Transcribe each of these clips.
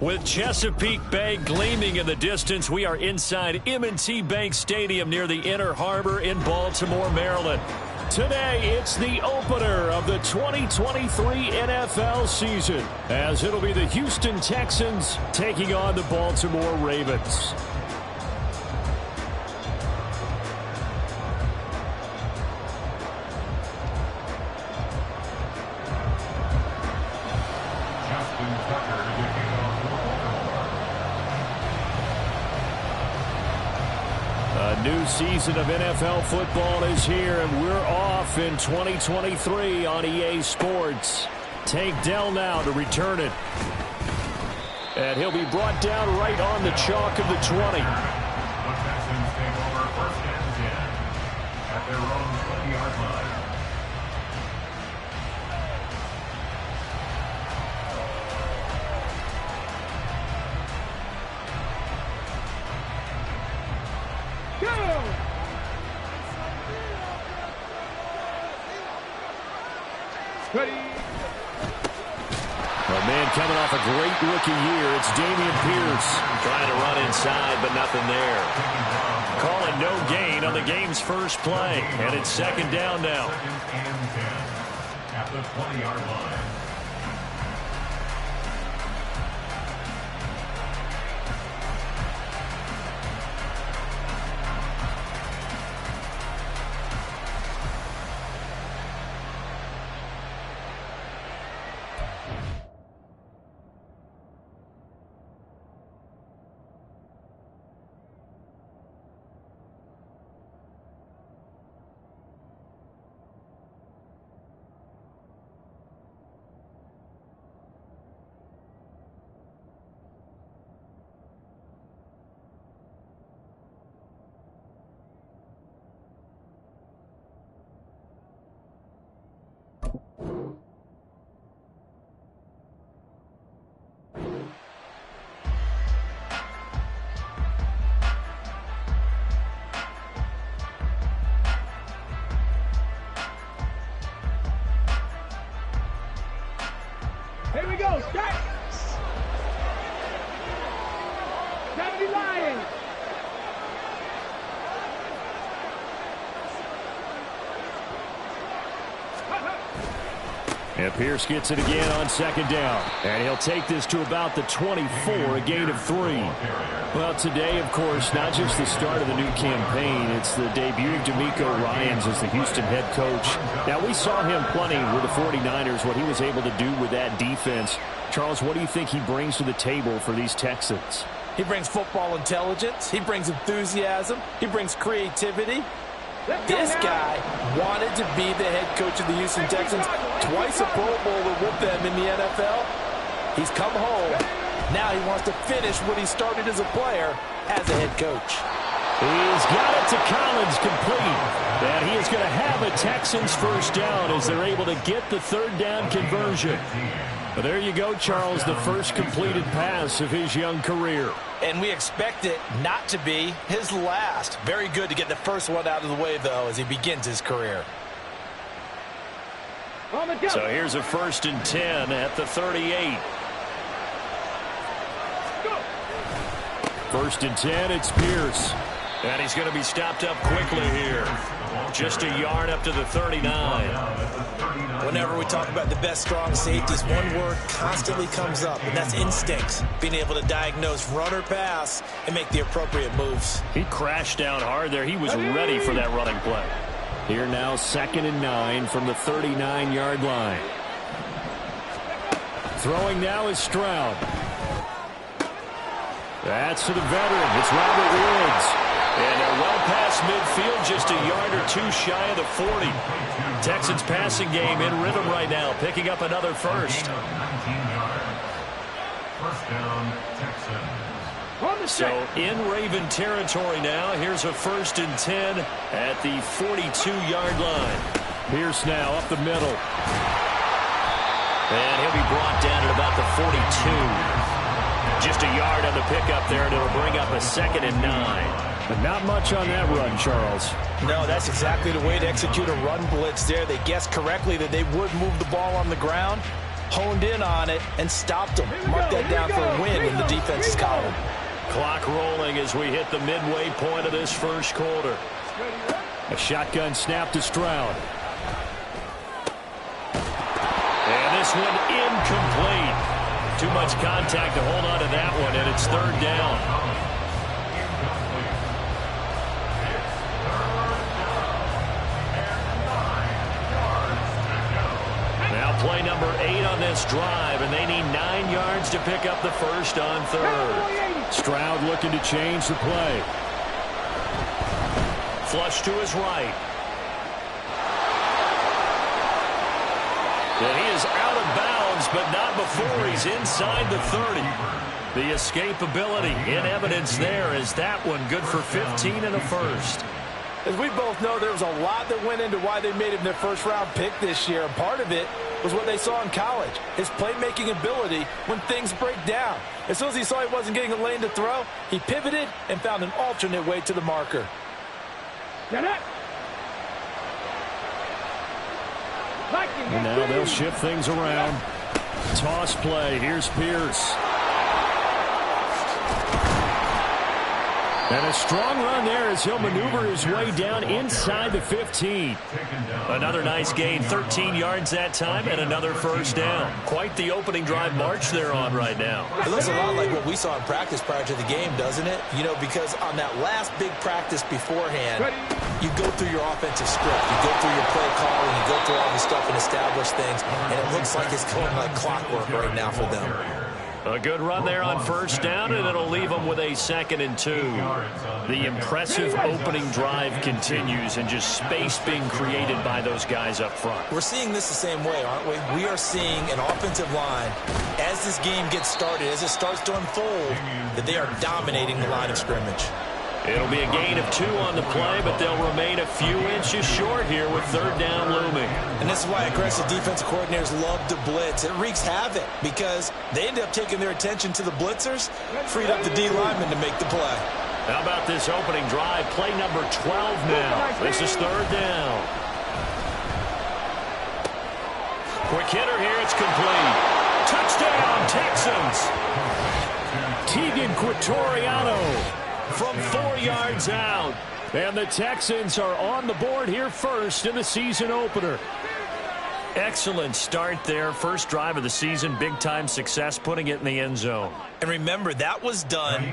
With Chesapeake Bay gleaming in the distance, we are inside M&T Bank Stadium near the Inner Harbor in Baltimore, Maryland. Today, it's the opener of the 2023 NFL season, as it'll be the Houston Texans taking on the Baltimore Ravens. A new season of NFL football is here, and we're off in 2023 on EA Sports. Take Dell now to return it. And he'll be brought down right on the chalk of the 20. The Texans take over first and 10 at their own 20-yard line. Ready. A man coming off a great rookie year. It's Dameon Pierce. Trying to run inside, but nothing there. Calling no gain on the game's first play. And it's second down now. Second and 10 at the 20-yard line. Here we go, start! 70 Lions! And Pierce gets it again on second down. And he'll take this to about the 24, a gain of 3. Well, today, of course, not just the start of the new campaign, it's the debut of D'Amico Ryans as the Houston head coach. Now, we saw him plenty with the 49ers, what he was able to do with that defense. Charles, what do you think he brings to the table for these Texans? He brings football intelligence. He brings enthusiasm. He brings creativity. This guy wanted to be the head coach of the Houston Texans, twice a Pro Bowler with them in the NFL. He's come home. Now he wants to finish what he started as a player as a head coach. He's got it to Collins, complete. And he is going to have a Texans first down as they're able to get the third down conversion. But there you go, Charles, the first completed pass of his young career. And we expect it not to be his last. Very good to get the first one out of the way, though, as he begins his career. So here's a first and 10 at the 38. First and 10, it's Pierce. And he's going to be stopped up quickly here. Just a yard up to the 39. Whenever we talk about the best strong safeties, one word constantly comes up, and that's instincts. Being able to diagnose run or pass and make the appropriate moves. He crashed down hard there. He was ready for that running play. Here now, second and 9 from the 39-yard line. Throwing now is Stroud. That's to the veteran. It's Robert Woods. And they're well past midfield, just a yard or two shy of the 40. Texans passing game in rhythm right now, picking up another first. First down, Texans. So in Raven territory now, here's a first and 10 at the 42-yard line. Pierce now up the middle. And he'll be brought down at about the 42. Just a yard on the pickup there, and it'll bring up a second and 9. But not much on that run, Charles. No, that's exactly the way to execute a run blitz there. They guessed correctly that they would move the ball on the ground. honed in on it and stopped them. Mark that down for a win in the defense's column. Clock rolling as we hit the midway point of this first quarter. A shotgun snap to Stroud. And this one incomplete. Too much contact to hold on to that one, and it's third down. Now play number 8 on this drive, and they need 9 yards to pick up the first on third. Stroud looking to change the play. Flush to his right. And he is out of bounds, but not before he's inside the 30. The escapability in evidence there is that one good for 15 and a first. As we both know, there was a lot that went into why they made him their first-round pick this year. And part of it was what they saw in college, his playmaking ability when things break down. As soon as he saw he wasn't getting a lane to throw, he pivoted and found an alternate way to the marker. Get it. And now they'll shift things around. Toss play. Here's Pierce. And a strong run there as he'll maneuver his way down inside the 15. Another nice gain, 13 yards that time, and another first down. Quite the opening drive march they're on right now. It looks a lot like what we saw in practice prior to the game, doesn't it? You know, because on that last big practice beforehand, you go through your offensive script. You go through your play calling. You go through all the stuff and establish things. And it looks like it's going like clockwork right now for them. A good run there on first down, and it'll leave them with a 2nd and 2. The impressive opening drive continues, and just space being created by those guys up front. We're seeing this the same way, aren't we? We are seeing an offensive line, as this game gets started, as it starts to unfold, that they are dominating the line of scrimmage. It'll be a gain of 2 on the play, but they'll remain a few inches short here with third down looming. And this is why aggressive defensive coordinators love to blitz. It wreaks havoc because they end up taking their attention to the blitzers, freed up the D linemen to make the play. How about this opening drive? Play number 12 now. This is third down. Quick hitter here. It's complete. Touchdown, Texans. Tegan Quattoriano from 4 yards out. And the Texans are on the board here first in the season opener. Excellent start there. First drive of the season. Big-time success putting it in the end zone. And remember, that was done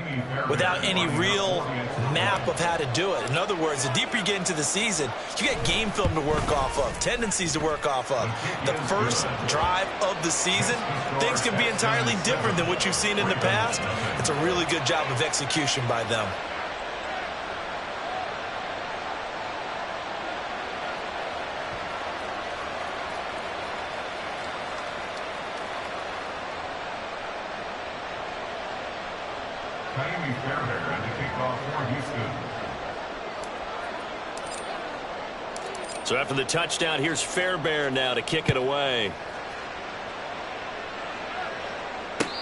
without any real map of how to do it. In other words, the deeper you get into the season, you get game film to work off of, tendencies to work off of. The first drive of the season, things can be entirely different than what you've seen in the past. It's a really good job of execution by them. So after the touchdown, here's Fairbairn now to kick it away.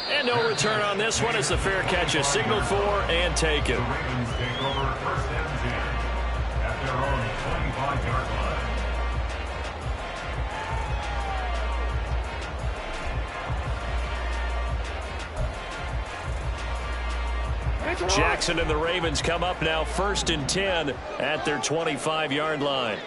And no return on this one as the fair catch is signaled for and taken. The Ravens take over first and 10 at their own 25-yard line. Jackson and the Ravens come up now first and 10 at their 25-yard line.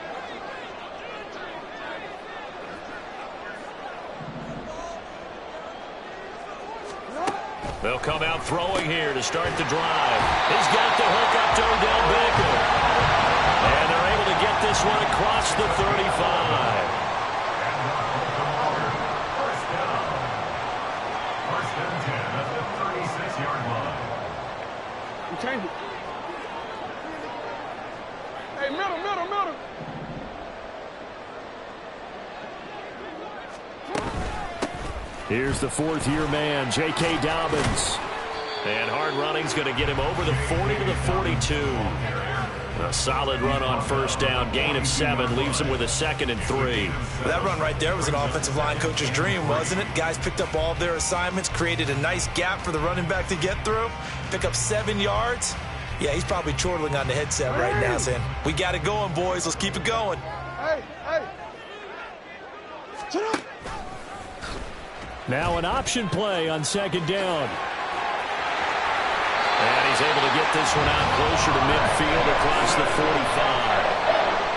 They'll come out throwing here to start the drive. He's got the hook up to Odell Beckham. And they're able to get this one across the 35. First and 10 at the 36-yard line. Change it. Hey, middle. Here's the fourth-year man, J.K. Dobbins. And hard running's going to get him over the 40 to the 42. A solid run on first down. Gain of 7 leaves him with a 2nd and 3. That run right there was an offensive line coach's dream, wasn't it? Guys picked up all of their assignments, created a nice gap for the running back to get through, pick up 7 yards. Yeah, he's probably chortling on the headset right now saying, we got it going, boys. Let's keep it going. Hey. Shut up. Now an option play on second down. And he's able to get this one out closer to midfield across the 45.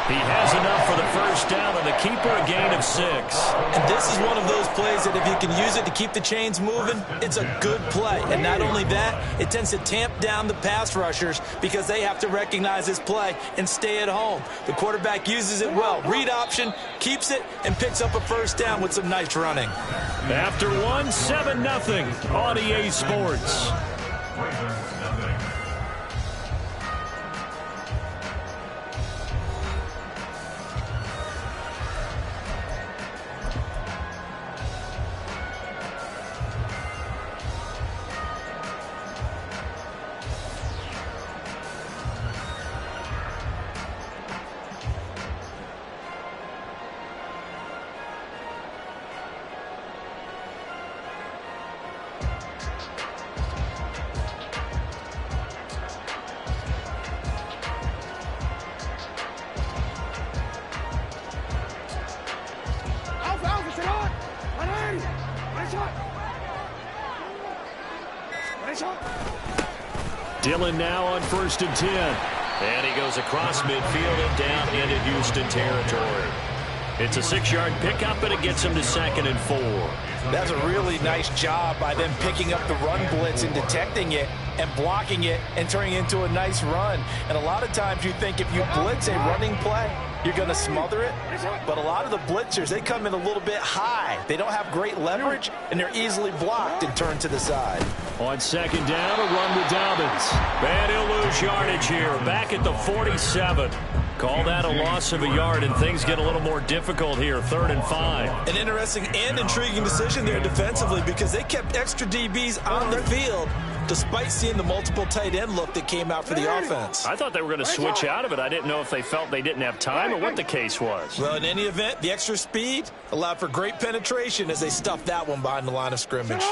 He has enough for the first down, and the keeper a gain of 6. And this is one of those plays that if you can use it to keep the chains moving, it's a good play. And not only that, it tends to tamp down the pass rushers because they have to recognize this play and stay at home. The quarterback uses it well. Read option, keeps it, and picks up a first down with some nice running. After one, 7-0 on EA Sports. Dillon now on 1st and 10. And he goes across midfield and down into Houston territory. It's a 6-yard pickup, and it gets him to 2nd and 4. That's a really nice job by them picking up the run blitz and detecting it and blocking it and turning it into a nice run. And a lot of times you think if you blitz a running play, you're going to smother it. But a lot of the blitzers, they come in a little bit high. They don't have great leverage, and they're easily blocked and turned to the side. On 2nd down, a run with Dobbins. And he'll lose yardage here, back at the 47. Call that a loss of a yard, and things get a little more difficult here, 3rd and 5. An interesting and intriguing decision there defensively because they kept extra DBs on the field despite seeing the multiple tight end look that came out for the offense. I thought they were going to switch out of it. I didn't know if they felt they didn't have time or what the case was. Well, in any event, the extra speed allowed for great penetration as they stuffed that one behind the line of scrimmage.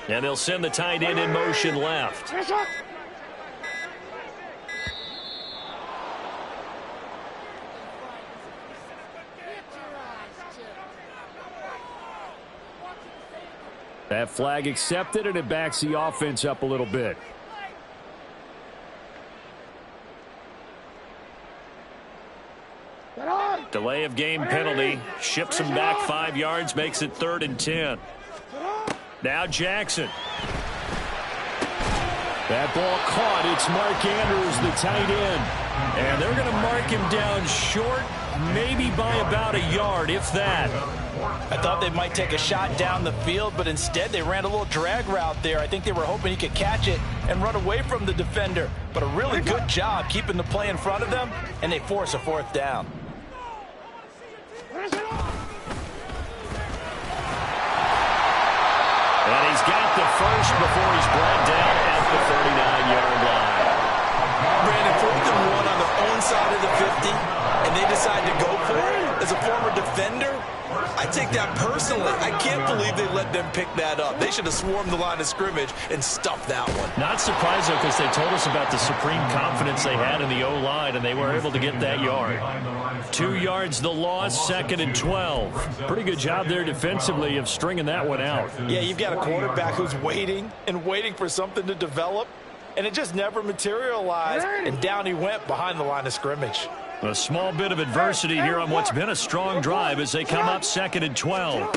And they'll send the tight end in motion left. That flag accepted, and it backs the offense up a little bit. Delay of game penalty. Ships him back 5 yards, makes it 3rd and 10. Now Jackson. That ball caught. It's Mark Andrews, the tight end. And they're going to mark him down short, maybe by about a yard, if that. I thought they might take a shot down the field, but instead they ran a little drag route there. I think they were hoping he could catch it and run away from the defender. But a really good job keeping the play in front of them, and they force a 4th down. And he's got the first before he's brought down at the 39-yard line. Brandon, 4th and 1 on their own side of the 50, and they decide to go for it. As a former defender, I take that personally. I can't believe they let them pick that up. They should have swarmed the line of scrimmage and stuffed that one. Not surprised, though, because they told us about the supreme confidence they had in the O-line, and they were able to get that yard. 2 yards the loss, 2nd and 12. Pretty good job there defensively of stringing that one out. Yeah, you've got a quarterback who's waiting and waiting for something to develop, and it just never materialized, and down he went behind the line of scrimmage. A small bit of adversity here on what's been a strong drive as they come up 2nd and 12.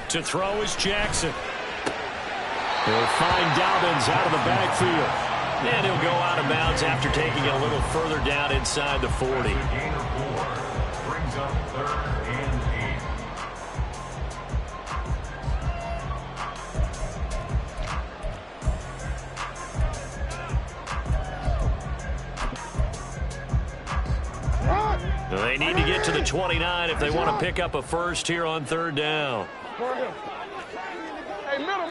To throw is Jackson. He'll find Dobbins out of the backfield. And he'll go out of bounds after taking it a little further down inside the 40. Brings up 3rd and 8. They need to get to the 29 if they want to pick up a first here on 3rd down. Hey, middle.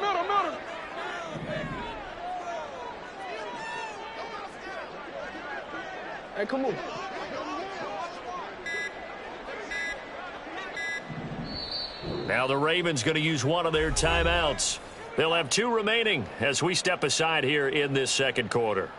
Hey, come on. Now the Ravens going to use one of their timeouts. They'll have 2 remaining as we step aside here in this 2nd quarter.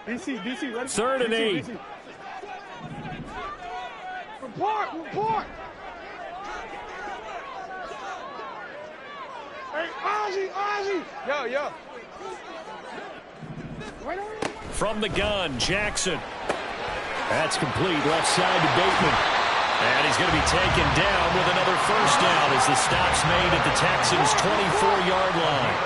DC, let's 3rd and 8. DC. Report. Hey, Ozzy. Yo. From the gun, Jackson. That's complete, left side to Bateman. And he's going to be taken down with another first down as the stop's made at the Texans' 24-yard line.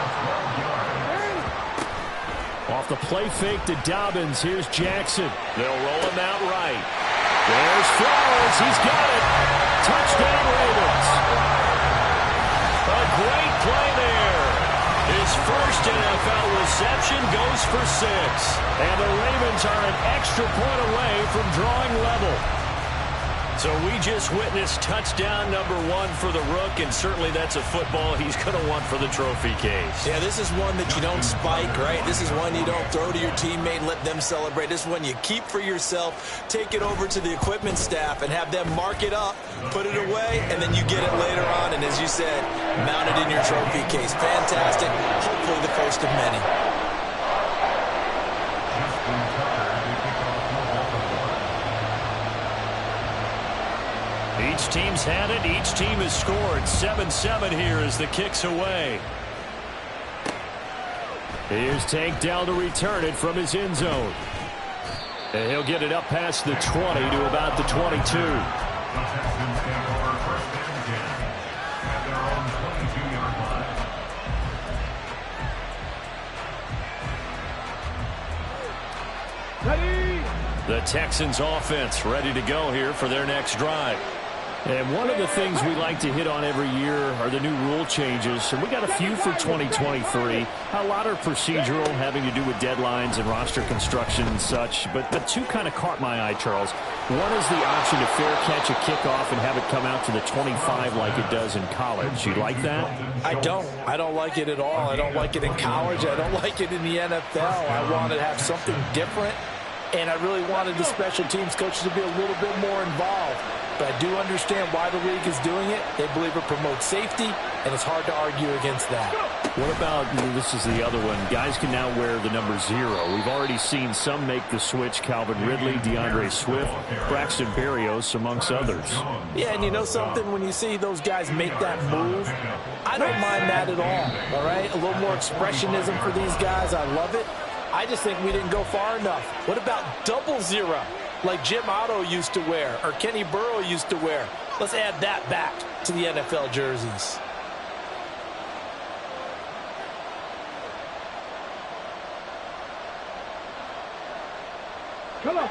Off the play fake to Dobbins, here's Jackson. They'll roll him out right. There's Flowers, he's got it. Touchdown Ravens. A great play there. His first NFL reception goes for 6. And the Ravens are an extra point away from drawing level. So we just witnessed touchdown number 1 for the Rook, and certainly that's a football he's going to want for the trophy case. Yeah, this is one that you don't spike, right? This is one you don't throw to your teammate and let them celebrate. This is one you keep for yourself, take it over to the equipment staff and have them mark it up, put it away, and then you get it later on. And as you said, mount it in your trophy case. Fantastic. Hopefully the first of many. Each team's had it. Each team has scored. 7-7 here as the kick's away. Here's Tank down to return it from his end zone. And he'll get it up past the 20 to about the 22. The Texans take over first down again at their own 22-yard line. The Texans offense ready to go here for their next drive. And one of the things we like to hit on every year are the new rule changes. And we got a few for 2023. A lot are procedural, having to do with deadlines and roster construction and such. But the two kind of caught my eye, Charles. One is the option to fair catch a kickoff and have it come out to the 25 like it does in college. You like that? I don't like it at all. I don't like it in college. I don't like it in the NFL. I want to have something different. And I really wanted the special teams coaches to be a little bit more involved. But I do understand why the league is doing it. They believe it promotes safety, and it's hard to argue against that. What about, this is the other one, guys can now wear the number 0. We've already seen some make the switch. Calvin Ridley, DeAndre Swift, Braxton Berrios, amongst others. Yeah, and you know something? When you see those guys make that move, I don't mind that at all right? A little more expressionism for these guys. I love it. I just think we didn't go far enough. What about 00? Like Jim Otto used to wear or Kenny Burrow used to wear. Let's add that back to the NFL jerseys.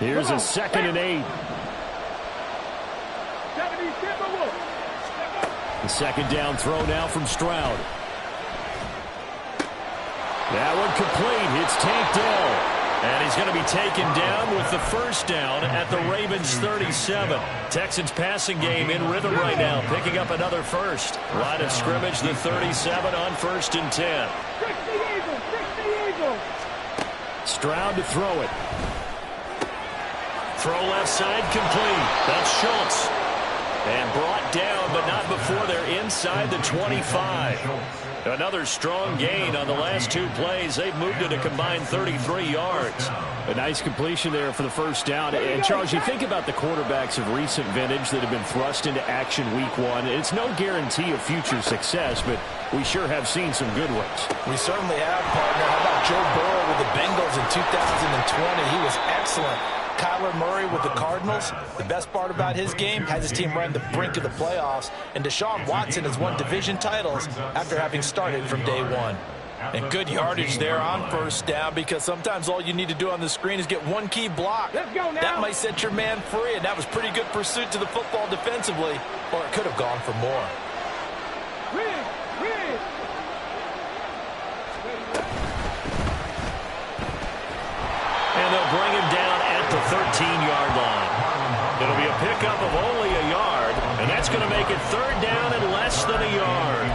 Here's a 2nd and 8. The second down throw now from Stroud. That one complete. It's Tank Dell. And he's going to be taken down with the first down at the Ravens 37. Texans passing game in rhythm right now, picking up another first. Line of scrimmage, the 37 on 1st and 10. Stroud to throw it. Throw left side complete. That's Schultz. And brought down, but not before they're inside the 25. Another strong gain on the last 2 plays. They've moved it a combined 33 yards. A nice completion there for the first down. And, Charles, you think about the quarterbacks of recent vintage that have been thrust into action week 1. It's no guarantee of future success, but we sure have seen some good ones. We certainly have, partner. How about Joe Burrow with the Bengals in 2020? He was excellent. Kyler Murray with the Cardinals. The best part about his game has his team right on the brink of the playoffs. And Deshaun Watson has won division titles after having started from day 1. And good yardage there on first down, because sometimes all you need to do on the screen is get one key block. Let's go now. That might set your man free, and that was pretty good pursuit to the football defensively, or it could have gone for more. And they'll bring him down at the 13-yard line. It'll be a pickup of only a yard, and that's going to make it 3rd down and less than a yard.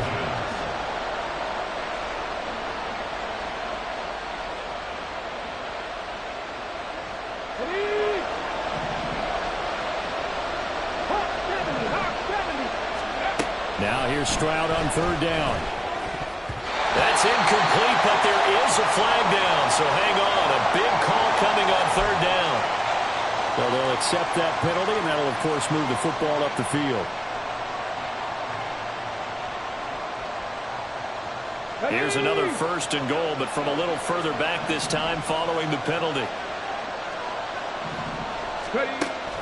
Now here's Stroud on 3rd down. That's incomplete, but there is a flag down, so hang on. A big call coming So they'll accept that penalty, and that'll, of course, move the football up the field. Here's another 1st and goal, but from a little further back this time following the penalty.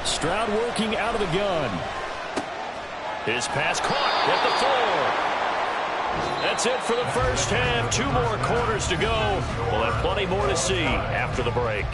Stroud working out of the gun. His pass caught at the 4. That's it for the first half. 2 more quarters to go. We'll have plenty more to see after the break.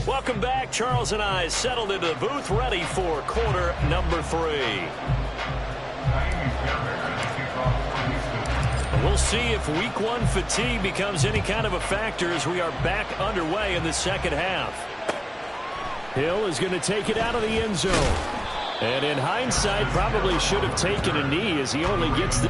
Welcome back. Charles and I settled into the booth, ready for quarter number 3. We'll see if week 1 fatigue becomes any kind of a factor as we are back underway in the second half. Hill is going to take it out of the end zone. And in hindsight, probably should have taken a knee as he only gets the...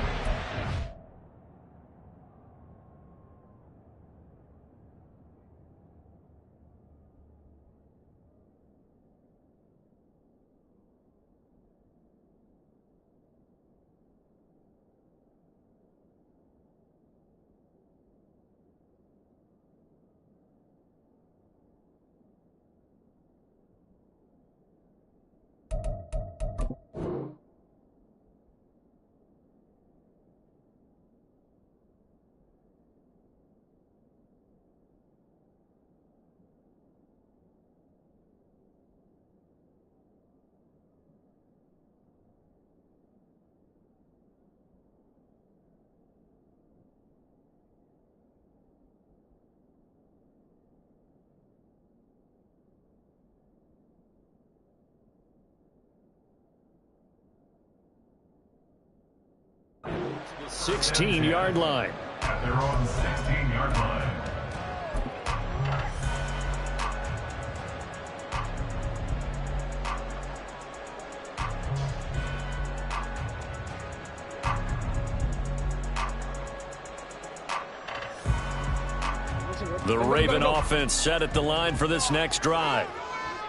The 16-yard line. At their own 16-yard line. The Raven offense set at the line for this next drive.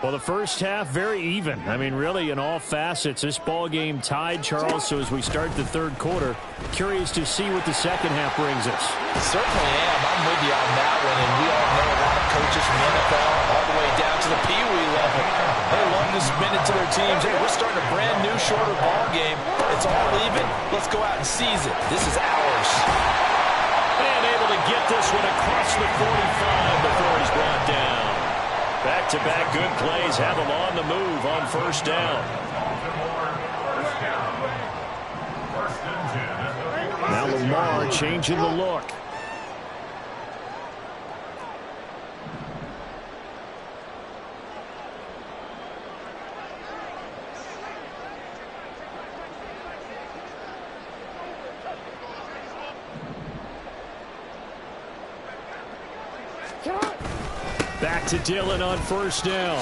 Well, the first half, very even. I mean, really, in all facets, this ball game tied, Charles. So as we start the third quarter, curious to see what the second half brings us. Certainly am. I'm with you on that one. And we all know a lot of coaches from the NFL all the way down to the Pee Wee level. They love to spin it to their teams. Hey, we're starting a brand new, shorter ball game. It's all even. Let's go out and seize it. This is ours. And able to get this one across the 45 before he's brought down. Back-to-back good plays have him on the move on first down. Now Lamar changing the look. Back to Dillon on first down.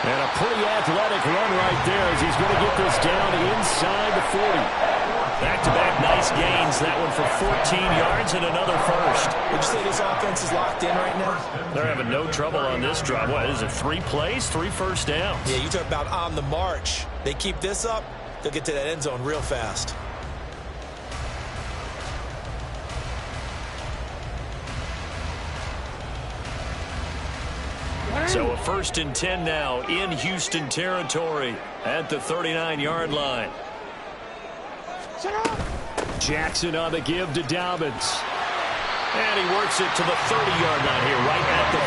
And a pretty athletic run right there as he's going to get this down inside the 40. Back-to-back nice gains. That one for 14 yards and another first. Would you say this offense is locked in right now? They're having no trouble on this drive. What is it, 3 plays, 3 first downs? Yeah, you talk about on the march. They keep this up, they'll get to that end zone real fast. So a 1st and 10 now in Houston territory at the 39-yard line. Jackson on the give to Dobbins. And he works it to the 30-yard line here, right at the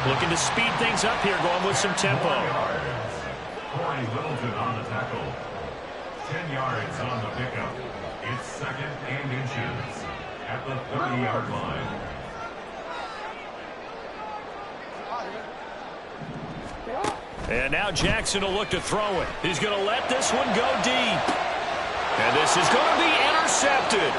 30. Looking to speed things up here, going with some tempo. Corey Littleton on the tackle. 10 yards on the pickup. It's 2nd and inches at the 30-yard line. And now Jackson will look to throw it. He's going to let this one go deep. And this is going to be intercepted.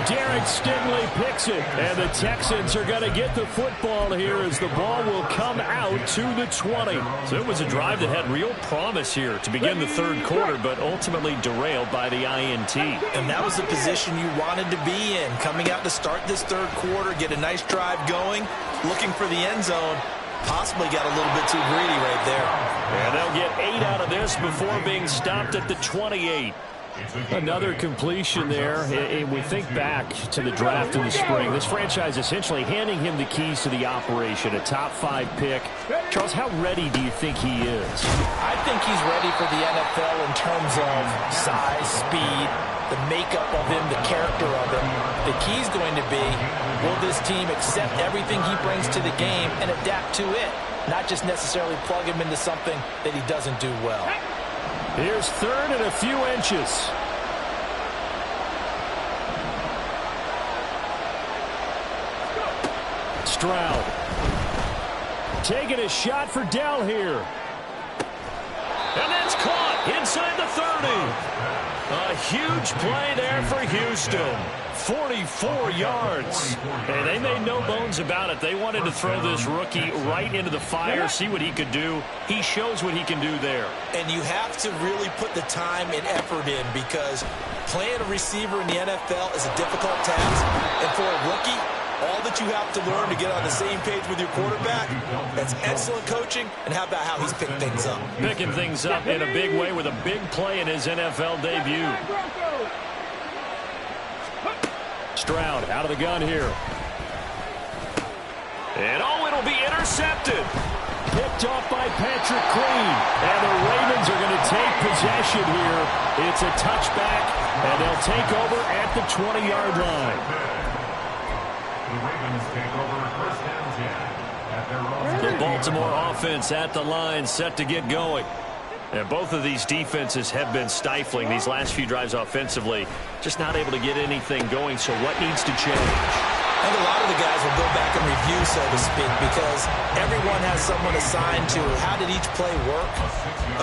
Derek Stingley picks it, and the Texans are going to get the football here as the ball will come out to the 20. So it was a drive that had real promise here to begin the third quarter, but ultimately derailed by the INT. And that was the position you wanted to be in, coming out to start this third quarter, get a nice drive going, looking for the end zone. Possibly got a little bit too greedy right there. And they'll get 8 out of this before being stopped at the 28. Another completion there. We think back to the draft in the spring. This franchise essentially handing him the keys to the operation, a top 5 pick. Charles, how ready do you think he is? I think he's ready for the NFL in terms of size, speed, the makeup of him, the character of him. The key's going to be, will this team accept everything he brings to the game and adapt to it, not just necessarily plug him into something that he doesn't do well. Here's third and a few inches. Stroud. Taking a shot for Dell here. And that's caught inside the 30. A huge play there for Houston. 44 yards. And they made no bones about it. They wanted to throw this rookie right into the fire, see what he could do. He shows what he can do there. And you have to really put the time and effort in, because playing a receiver in the NFL is a difficult task. And for a rookie, all that you have to learn to get on the same page with your quarterback, that's excellent coaching. And how about how he's picked things up? Picking things up in a big way with a big play in his NFL debut. Stroud out of the gun here. And it'll be intercepted. Picked off by Patrick Queen. And the Ravens are going to take possession here. It's a touchback, and they'll take over at the 20-yard line. The Ravens take over first down 10 at their own. The Baltimore offense at the line, set to get going. And both of these defenses have been stifling these last few drives offensively. Just not able to get anything going, so what needs to change? I think a lot of the guys will go back and review, so to speak, because everyone has someone assigned to how did each play work.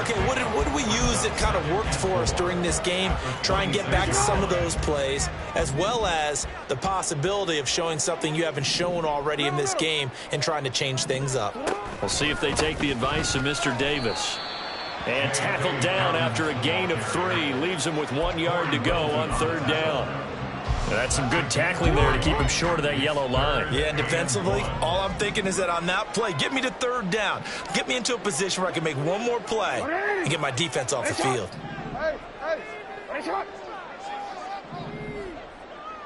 Okay, what did we use that kind of worked for us during this game? Try and get back to some of those plays, as well as the possibility of showing something you haven't shown already in this game and trying to change things up. We'll see if they take the advice of Mr. Davis. And tackled down after a gain of 3. Leaves him with 1 yard to go on third down. That's some good tackling there to keep him short of that yellow line. Yeah, and defensively, all I'm thinking is that on that play, get me to third down. Get me into a position where I can make one more play and get my defense off the field. Hey, shot.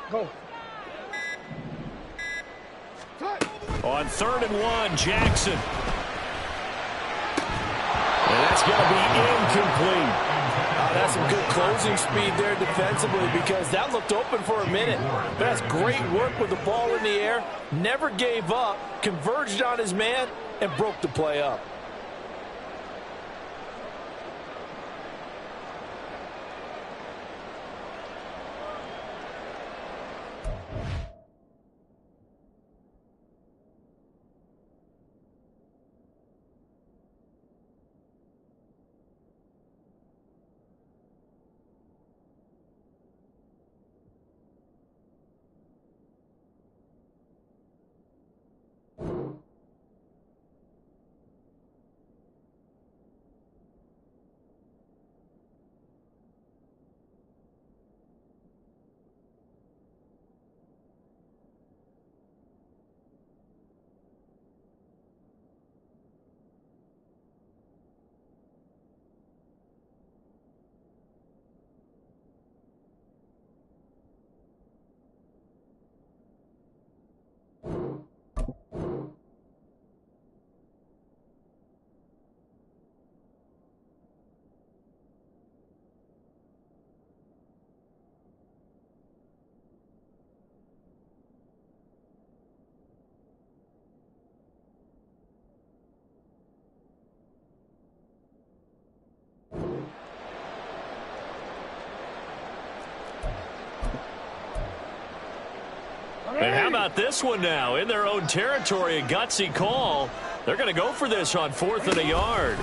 Go. On 3rd and 1, Jackson. And that's going to be incomplete. That's some good closing speed there defensively, because that looked open for a minute. That's great work with the ball in the air. Never gave up, converged on his man, and broke the play up. And how about this one now? In their own territory, a gutsy call. They're going to go for this on 4th and a yard.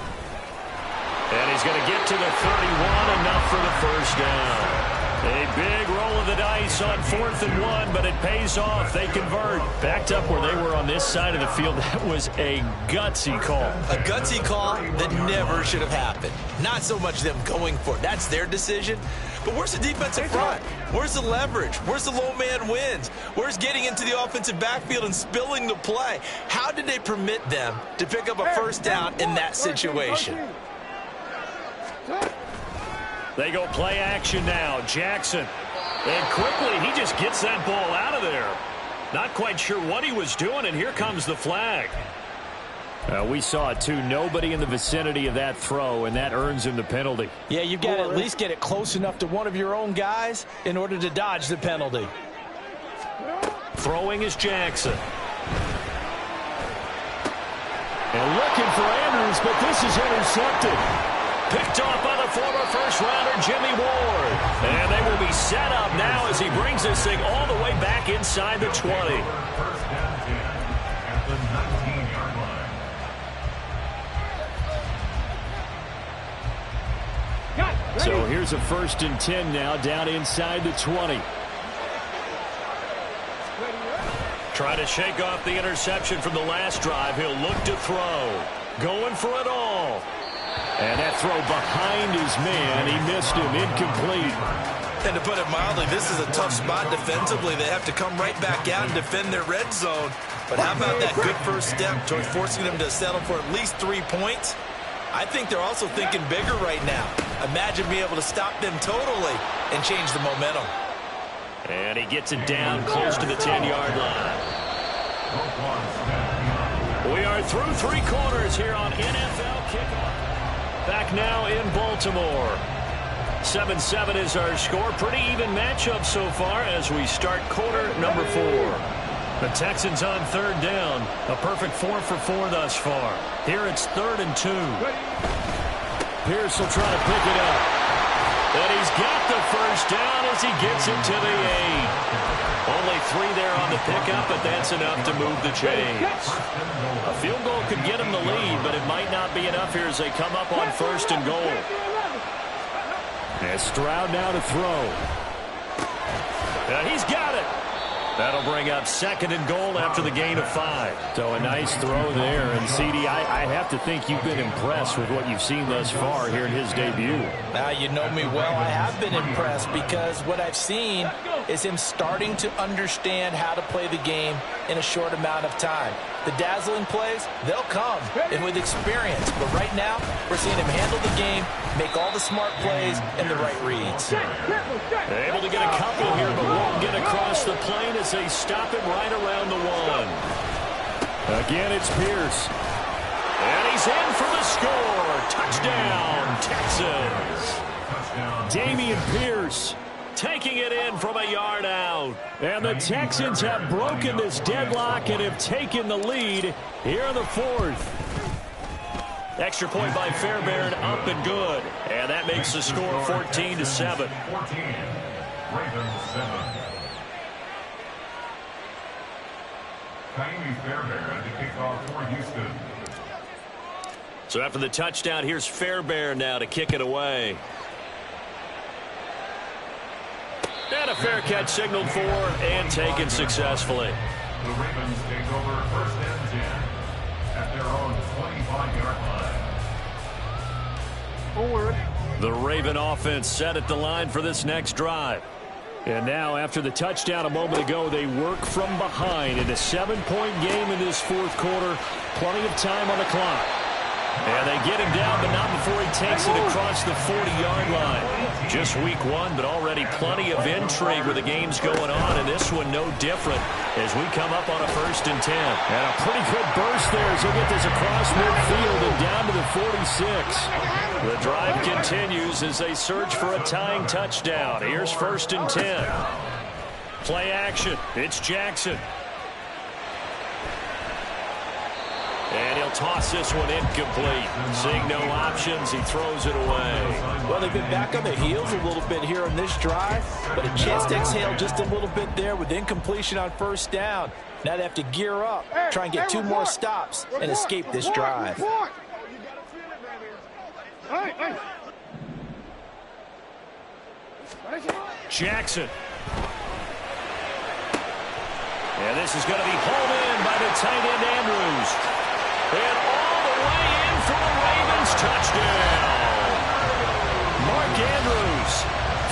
And he's going to get to the 31, enough for the first down. A big roll of the dice on 4th and 1, but it pays off. They convert. Backed up where they were on this side of the field. That was a gutsy call. A gutsy call that never should have happened. Not so much them going for it. That's their decision. But where's the defensive front? Where's the leverage? Where's the low man wins? Where's getting into the offensive backfield and spilling the play? How did they permit them to pick up a first down in that situation? They go play action now. Jackson. And quickly, he just gets that ball out of there. Not quite sure what he was doing, and here comes the flag. We saw it, too. Nobody in the vicinity of that throw, and that earns him the penalty. Yeah, you've got to at least get it close enough to one of your own guys in order to dodge the penalty. Throwing is Jackson. And looking for Andrews, but this is intercepted. Picked off by the former first-rounder, Jimmy Ward. And they will be set up now as he brings this thing all the way back inside the 20. First down 10 at the 19-yard line. So here's a 1st and 10 now down inside the 20. Try to shake off the interception from the last drive. He'll look to throw. Going for it all. And that throw behind his man. He missed him. Incomplete. And to put it mildly, this is a tough spot defensively. They have to come right back out and defend their red zone. But how about that good first step towards forcing them to settle for at least 3 points? I think they're also thinking bigger right now. Imagine being able to stop them totally and change the momentum. And he gets it down close to the 10-yard line. We are through 3 quarters here on NFL Kickoff. Back now in Baltimore. 7-7 is our score. Pretty even matchup so far as we start quarter number 4. The Texans on 3rd down. A perfect 4 for 4 thus far. Here it's 3rd and 2. Pierce will try to pick it up. And he's got the first down as he gets it to the 8. Only 3 there on the pickup, but that's enough to move the chains. A field goal could get him the lead, but it might not be enough here as they come up on 1st and goal. And Stroud now to throw. He's got it. That'll bring up 2nd and goal after the gain of 5. So a nice throw there. And, CD, I have to think you've been impressed with what you've seen thus far here in his debut. Now, you know me well. I have been impressed because what I've seen is him starting to understand how to play the game in a short amount of time. The dazzling plays, they'll come, and with experience. But right now, we're seeing him handle the game, make all the smart plays, and the right reads. Able to get a couple here, but won't get across the plane as they stop him right around the 1. Again, it's Pierce. And he's in for the score. Touchdown, Texans. Dameon Pierce taking it in from a yard out. And the Texans have broken this deadlock and have taken the lead here in the 4th. Extra point by Fairbairn, up and good. And that makes the score 14-7. 14. Ravens 7. Kaimi Fairbairn to kick off for Houston. So after the touchdown, here's Fairbairn now to kick it away. And a fair catch signaled for and taken successfully. The Ravens take over 1st and 10 at their own 25-yard line. The Raven offense set at the line for this next drive. And now, after the touchdown a moment ago, they work from behind in a 7-point game in this 4th quarter. Plenty of time on the clock. And they get him down, but not before he takes it across the 40-yard line. Just week 1, but already plenty of intrigue with the games going on, and this one no different as we come up on a 1st and 10. And a pretty good burst there as he'll get this across midfield and down to the 46. The drive continues as they search for a tying touchdown. Here's 1st and 10. Play action. It's Jackson. And he'll toss this one incomplete. Seeing no options, he throws it away. Well, they've been back on their heels a little bit here on this drive, but a chance to exhale just a little bit there with incompletion on 1st down. Now they have to gear up, try and get 2 more stops, and escape this drive. Jackson. And this is going to be hauled in by the tight end Andrews. And all the way in for the Ravens touchdown. Mark Andrews,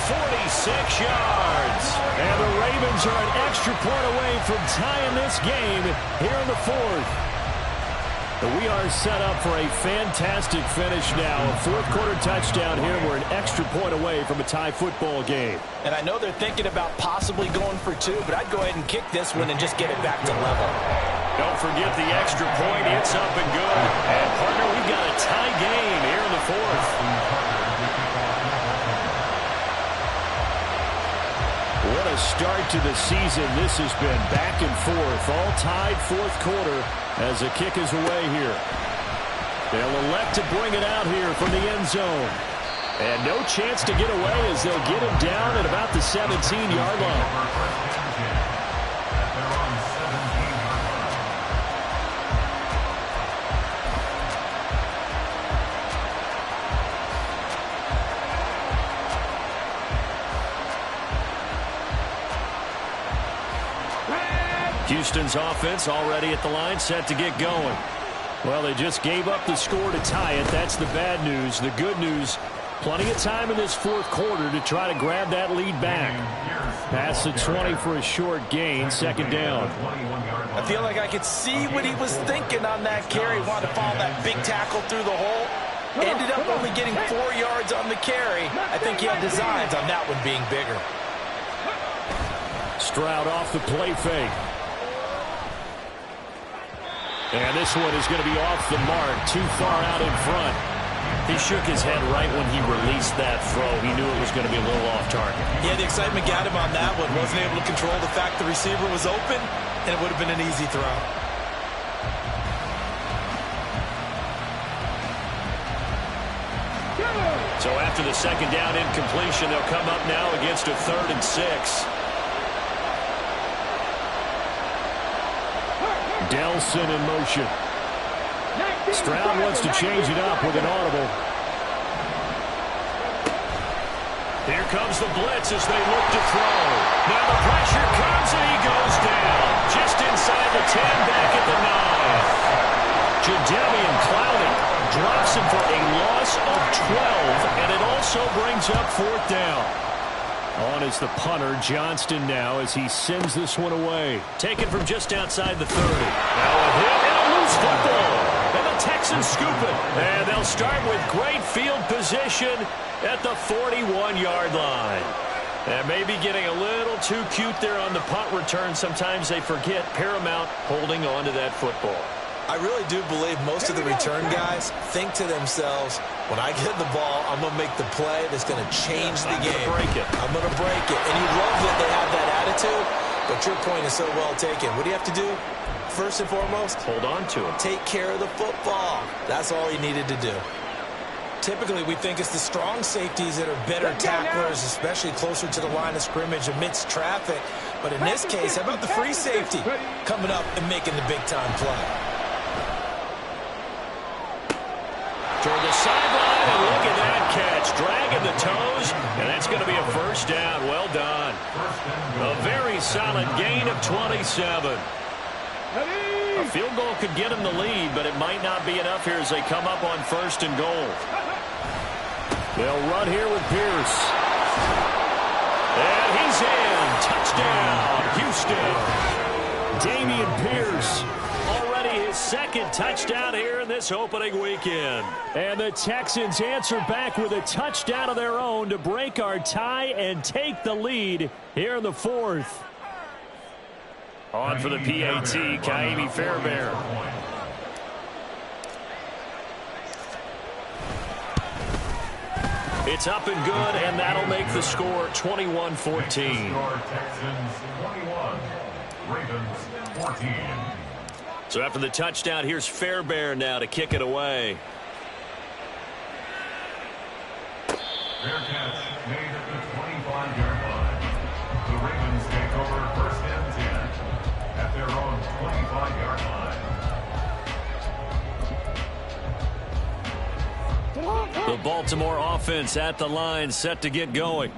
46 yards. And the Ravens are an extra point away from tying this game here in the fourth. We are set up for a fantastic finish now. A fourth-quarter touchdown here. We're an extra point away from a tie football game. And I know they're thinking about possibly going for two, but I'd go ahead and kick this one and just get it back to level. Don't forget the extra point. It's up and good. And, partner, we've got a tie game here in the fourth. What a start to the season this has been. Back and forth, all tied fourth quarter as the kick is away here. They'll elect to bring it out here from the end zone. And no chance to get away as they'll get him down at about the 17-yard line. Houston's offense already at the line, set to get going. Well, they just gave up the score to tie it. That's the bad news. The good news, plenty of time in this fourth quarter to try to grab that lead back. Pass the 20 for a short gain, second down. I feel like I could see what he was thinking on that carry. Wanted to follow that big tackle through the hole. Ended up only getting 4 yards on the carry. I think he had designs on that one being bigger. Stroud off the play fake. And this one is going to be off the mark, too far out in front. He shook his head right when he released that throw. He knew it was going to be a little off target. Yeah, the excitement got him on that one. Wasn't able to control the fact the receiver was open, and it would have been an easy throw. So after the second down incompletion, they'll come up now against a 3rd and 6. Delson in motion. Stroud wants to change it up with an audible. Here comes the blitz as they look to throw. Now the pressure comes and he goes down. Just inside the 10, back at the 9. Jadeveon Clowney drops him for a loss of 12, and it also brings up 4th down. On is the punter, Johnston now, as he sends this one away. Taken from just outside the 30. Now a hit and a loose football. And the Texans scoop it. And they'll start with great field position at the 41-yard line. And maybe getting a little too cute there on the punt return. Sometimes they forget paramount holding on to that football. I really do believe most of the return guys think to themselves, when I get the ball, I'm going to make the play that's going to change the game. I'm going to break it. And you love that they have that attitude, but your point is so well taken. What do you have to do? First and foremost, hold on to it. Take care of the football. That's all he needed to do. Typically, we think it's the strong safeties that are better tacklers, especially closer to the line of scrimmage amidst traffic. But in this case, how about the free safety coming up and making the big-time play? Toward the sideline, and look at that catch. Dragging the toes, and that's going to be a first down. Well done. A very solid gain of 27. A field goal could get him the lead, but it might not be enough here as they come up on 1st and goal. They'll run here with Pierce. And he's in. Touchdown, Houston. Dameon Pierce. Already his 2nd touchdown here in this opening weekend. And the Texans answer back with a touchdown of their own to break our tie and take the lead here in the 4th. On for the PAT, Kaimi Fairbairn. It's up and good, and that'll make the score 21-14. Texans 21, Ravens 14. So after the touchdown, here's Fairbairn now to kick it away. Fair catch made at the 25-yard line. The Ravens take over 1st and 10 at their own 25-yard line. The Baltimore offense at the line, set to get going.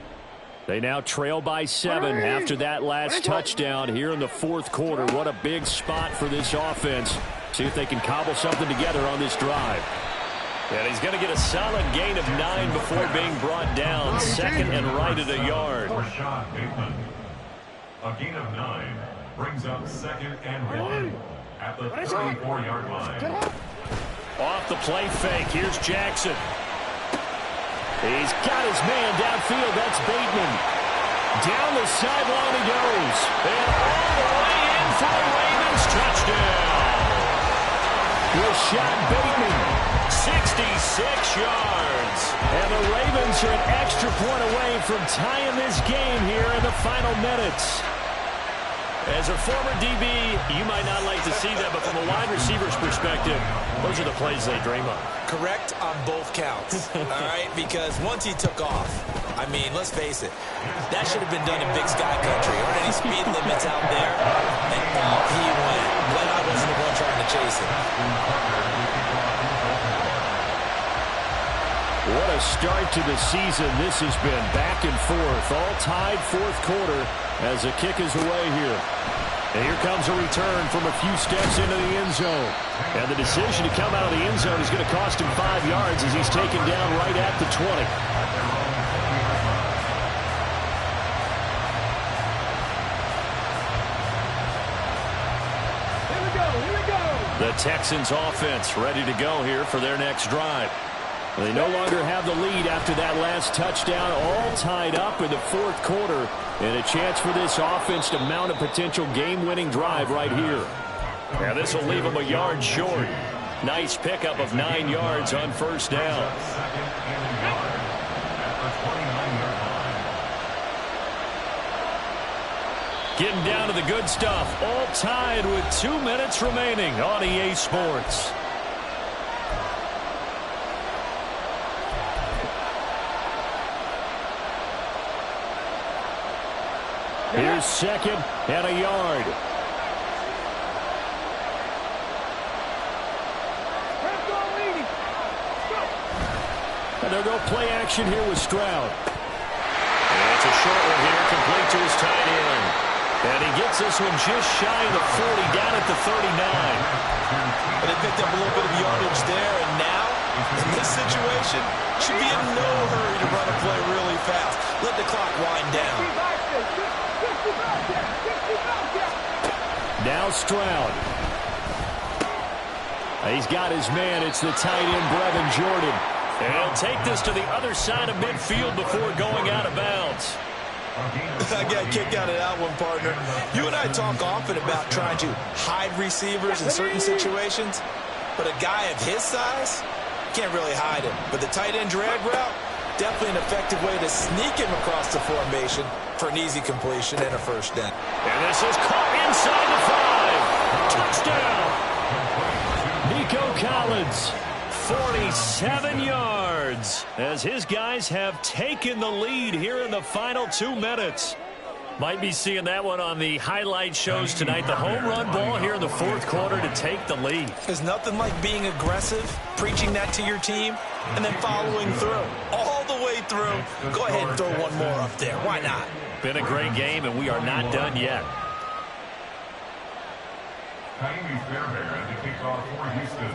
They now trail by 7 after that last touchdown here in the fourth quarter. What a big spot for this offense. See if they can cobble something together on this drive. And he's going to get a solid gain of 9 before being brought down. Second and right at a yard. A gain of 9 brings up second and 1 at the 34-yard line. Off the play fake, here's Jackson. He's got his man downfield. That's Bateman. Down the sideline he goes. And all the way in for a Ravens touchdown. Rashad Bateman. 66 yards. And the Ravens are an extra point away from tying this game here in the final minutes. As a former DB, you might not like to see that, but from a wide receiver's perspective, those are the plays they dream of. Correct on both counts, all right? Because once he took off, I mean, let's face it, that should have been done in Big Sky Country. Aren't any speed limits out there? And off he went. Glad I wasn't the one trying to chase him. What a start to the season this has been. Back and forth, all tied fourth quarter as the kick is away here. And here comes a return from a few steps into the end zone. And the decision to come out of the end zone is going to cost him 5 yards as he's taken down right at the 20. Here we go. The Texans offense ready to go here for their next drive. They no longer have the lead after that last touchdown, all tied up in the fourth quarter, and a chance for this offense to mount a potential game-winning drive right here. Now this will leave them a yard short. Nice pickup of 9 yards on first down. Getting down to the good stuff, all tied with 2 minutes remaining on EA Sports. Here's second and a yard. And they'll go play action here with Stroud. And it's a short one here, complete to his tight end. And he gets this one just shy of the 40, down at the 39. But they picked up a little bit of yardage there, and now, in this situation, should be in no hurry to run a play really fast. Let the clock wind down. Now Stroud. He's got his man. It's the tight end, Brevin Jordan. And he'll take this to the other side of midfield before going out of bounds. I got a kick out of that one, partner. You and I talk often about trying to hide receivers in certain situations, but a guy of his size can't really hide him. But the tight end drag route, definitely an effective way to sneak him across the formation for an easy completion and a first down. And this is caught inside the 5. Touchdown! Nico Collins. 47 yards as his guys have taken the lead here in the final 2 minutes. Might be seeing that one on the highlight shows tonight. The home run ball here in the fourth quarter to take the lead. There's nothing like being aggressive, preaching that to your team, and then following through. All the way through. Go ahead and throw one more up there. Why not? Been a great game, and we are not done yet. Taimi Fairbairn at the kickoff for Houston.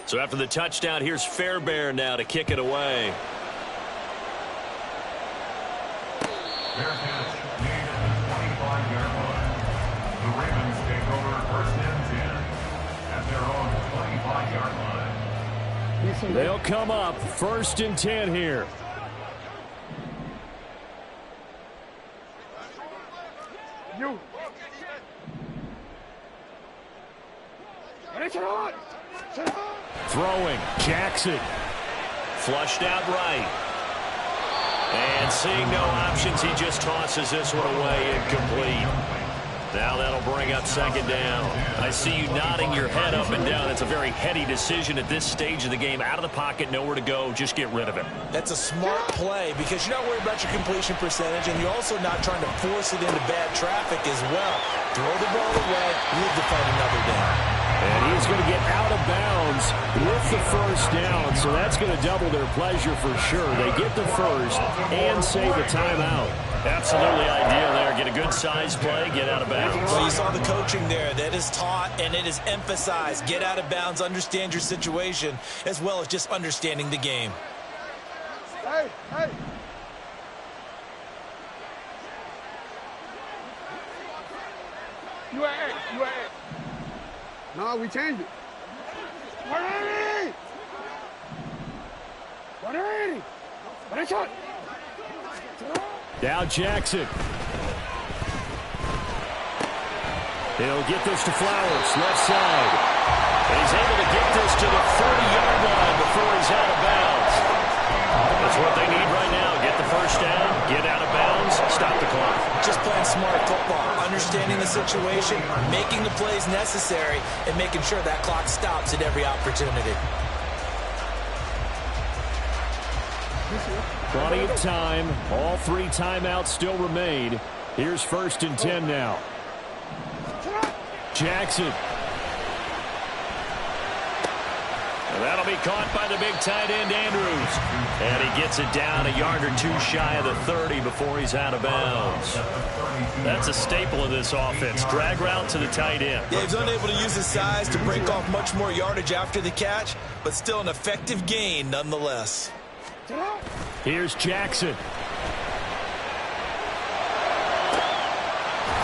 So after the touchdown, here's Fairbairn now to kick it away. Fair catch made at the 25-yard line. The Ravens take over first and 10 at their own 25-yard line. They'll come up first and 10 here. You. Throwing, Jackson. Flushed out right. And seeing no options, he just tosses this one away incomplete. Now that'll bring up second down. I see you nodding your head up and down. That's a very heady decision at this stage of the game. Out of the pocket, nowhere to go. Just get rid of it. That's a smart play because you're not worried about your completion percentage, and you're also not trying to force it into bad traffic as well. Throw the ball away, live to fight another down. And he's going to get out of bounds with the first down, so that's going to double their pleasure for sure. They get the first and save a timeout. Absolutely ideal there. Get a good size play, get out of bounds. Well, you saw the coaching there. That is taught and it is emphasized. Get out of bounds, understand your situation, as well as just understanding the game. Hey, hey. You at X, you at X. No, we changed it. 180! 180! What a shot! Now Jackson. He'll get this to Flowers, left side. And he's able to get this to the 40-yard line before he's out of bounds. That's what they need right now. Get the first down, get out of bounds, stop the clock. Just playing smart football, understanding the situation, making the plays necessary, and making sure that clock stops at every opportunity. Plenty of time. All 3 timeouts still remain. Here's 1st and 10 now. Jackson. And that'll be caught by the big tight end, Andrews. And he gets it down a yard or 2 shy of the 30 before he's out of bounds. That's a staple of this offense. Drag route to the tight end. Yeah, he's unable to use his size to break off much more yardage after the catch, but still an effective gain nonetheless. Here's Jackson.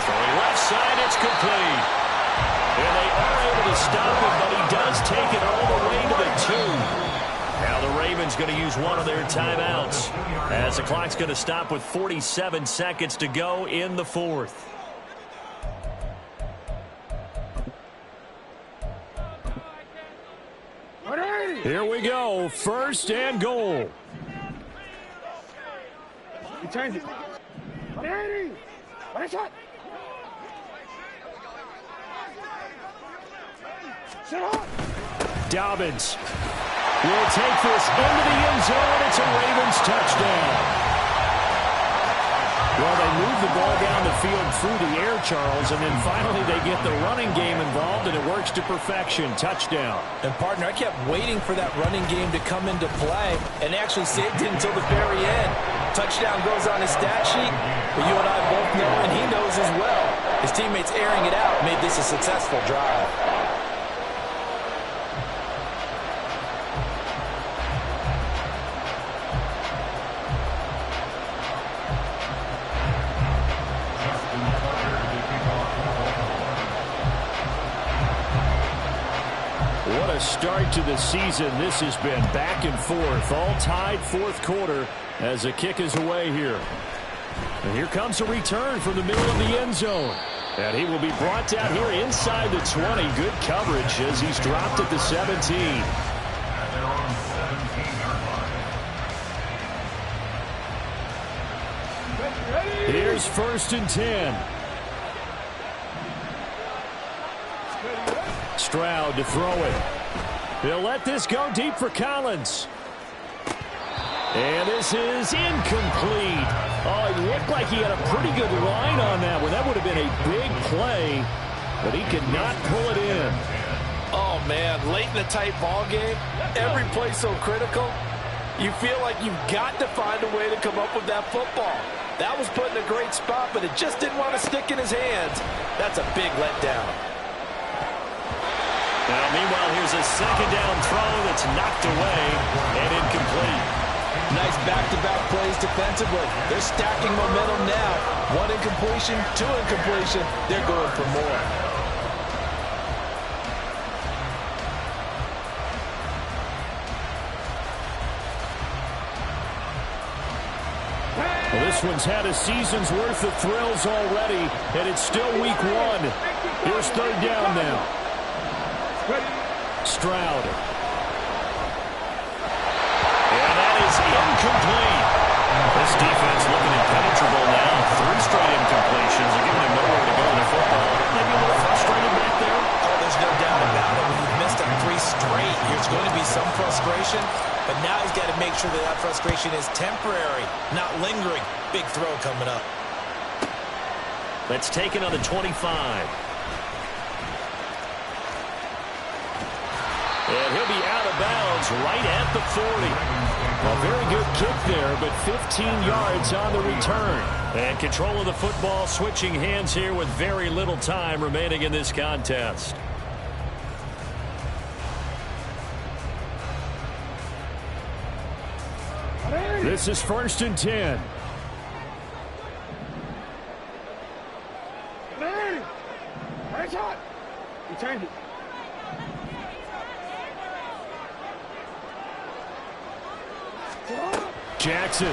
Throwing left side, it's complete. And they are able to stop him, but he does take it all the way to the 2. Now the Ravens going to use one of their timeouts as the clock's going to stop with 47 seconds to go in the 4th. Here we go. 1st and goal. We changed it. 180! What a shot! Dobbins will take this into the end zone. It's a Ravens touchdown. Well, they move the ball down the field through the air, Charles, and then finally they get the running game involved, and it works to perfection. Touchdown. And, partner, I kept waiting for that running game to come into play and actually saved it until the very end. Touchdown goes on his stat sheet, but you and I both know, and he knows as well, his teammates airing it out made this a successful drive. What a start to the season this has been. Back and forth, all tied 4th quarter as the kick is away here. And here comes a return from the middle of the end zone. And he will be brought down here inside the 20. Good coverage as he's dropped at the 17. Here's 1st and 10. Stroud to throw it. He'll let this go deep for Collins. And this is incomplete. Oh, it looked like he had a pretty good line on that one. That would have been a big play, but he could not pull it in. Oh, man, late in a tight ball game, every play so critical. You feel like you've got to find a way to come up with that football. That was put in a great spot, but it just didn't want to stick in his hands. That's a big letdown. Now, meanwhile, here's a 2nd down throw that's knocked away and incomplete. Nice back-to-back plays defensively. They're stacking momentum now. 1 incompletion, 2 incompletion. They're going for more. Well, this one's had a season's worth of thrills already, and it's still week 1. Here's 3rd down now. Stroud. And that is incomplete. This defense looking impenetrable now. 3 straight incompletions are giving him nowhere to go in the football frustration, but now he's got to make sure that that frustration is temporary, not lingering. Big throw coming up. That's taken on the 25. And he'll be out of bounds right at the 40. A very good kick there, but 15 yards on the return. And control of the football switching hands here with very little time remaining in this contest. This is 1st and 10. Right shot. You change it. Jackson.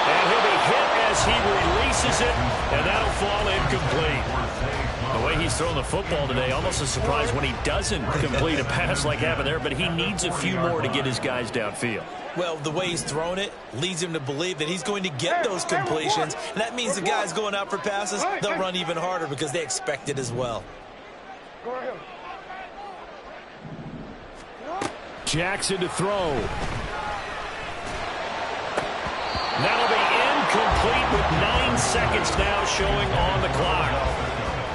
And he'll be hit as he releases it, and that'll fall incomplete. The way he's throwing the football today, almost a surprise when he doesn't complete a pass like happened there, but he needs a few more to get his guys downfield. Well, the way he's thrown it leads him to believe that he's going to get those completions, and that means the guys going out for passes, they'll run even harder because they expect it as well. Jackson to throw. That'll be incomplete with 9 seconds now showing on the clock.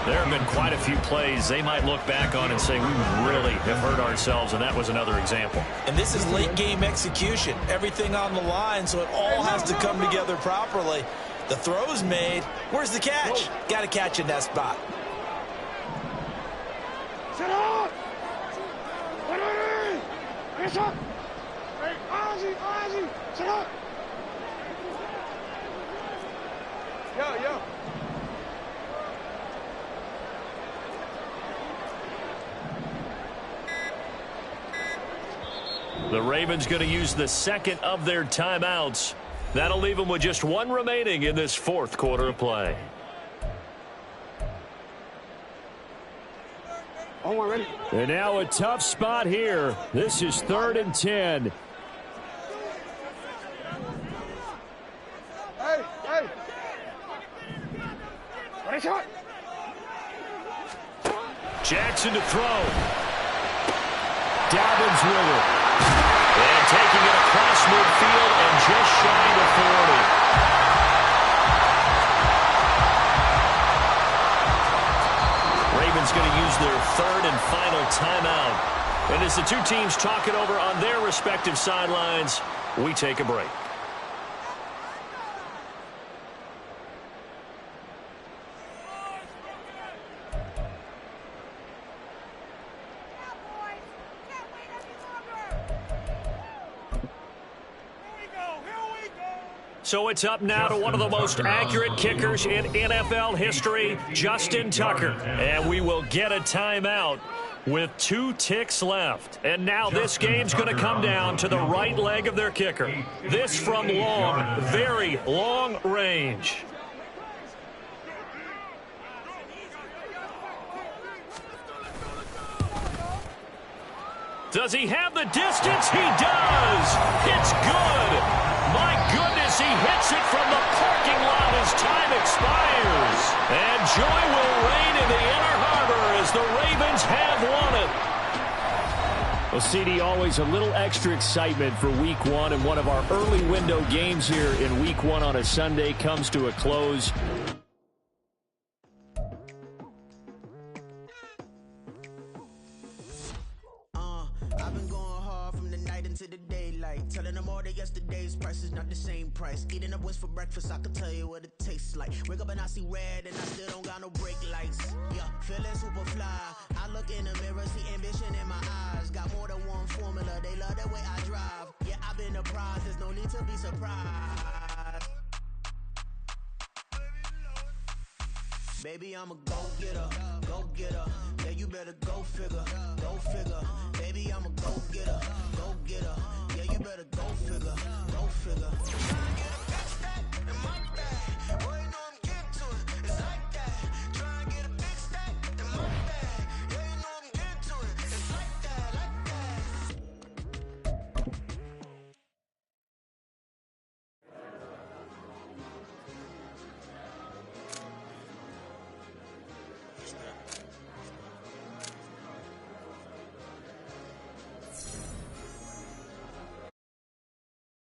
There have been quite a few plays they might look back on and say, we really have hurt ourselves, and that was another example. And this is late game execution. Everything on the line, so it all has to come together properly. The throw's made. Where's the catch? Got to catch in that spot. Sit up! Get up! Hey, Ozzy! Sit up! Yo! The Ravens going to use the second of their timeouts. That'll leave them with just one remaining in this 4th quarter of play. Oh, we're ready. And now a tough spot here. This is 3rd and 10. Hey! Right shot! Jackson to throw. Dobbins with it. And taking it across midfield and just shy of 40. Ravens going to use their 3rd and final timeout. And as the two teams talk it over on their respective sidelines, we take a break. So it's up now to one of the most accurate kickers in NFL history, Justin Tucker. And we will get a timeout with 2 ticks left. And now this game's going to come down to the right leg of their kicker. This from long, very long range. Does he have the distance? He does! It's good! My goodness, he hits it from the parking lot as time expires. And joy will reign in the Inner Harbor as the Ravens have won it. Well, CD, always a little extra excitement for Week 1, and one of our early window games here in Week 1 on a Sunday comes to a close. Telling them all that yesterday's price is not the same price. Eating up what's for breakfast, I can tell you what it tastes like. Wake up and I see red and I still don't got no brake lights. Yeah, feeling super fly. I look in the mirror, see ambition in my eyes. Got more than one formula, they love the way I drive. Yeah, I've been a prize, there's no need to be surprised. Baby, I'm a go-getter, go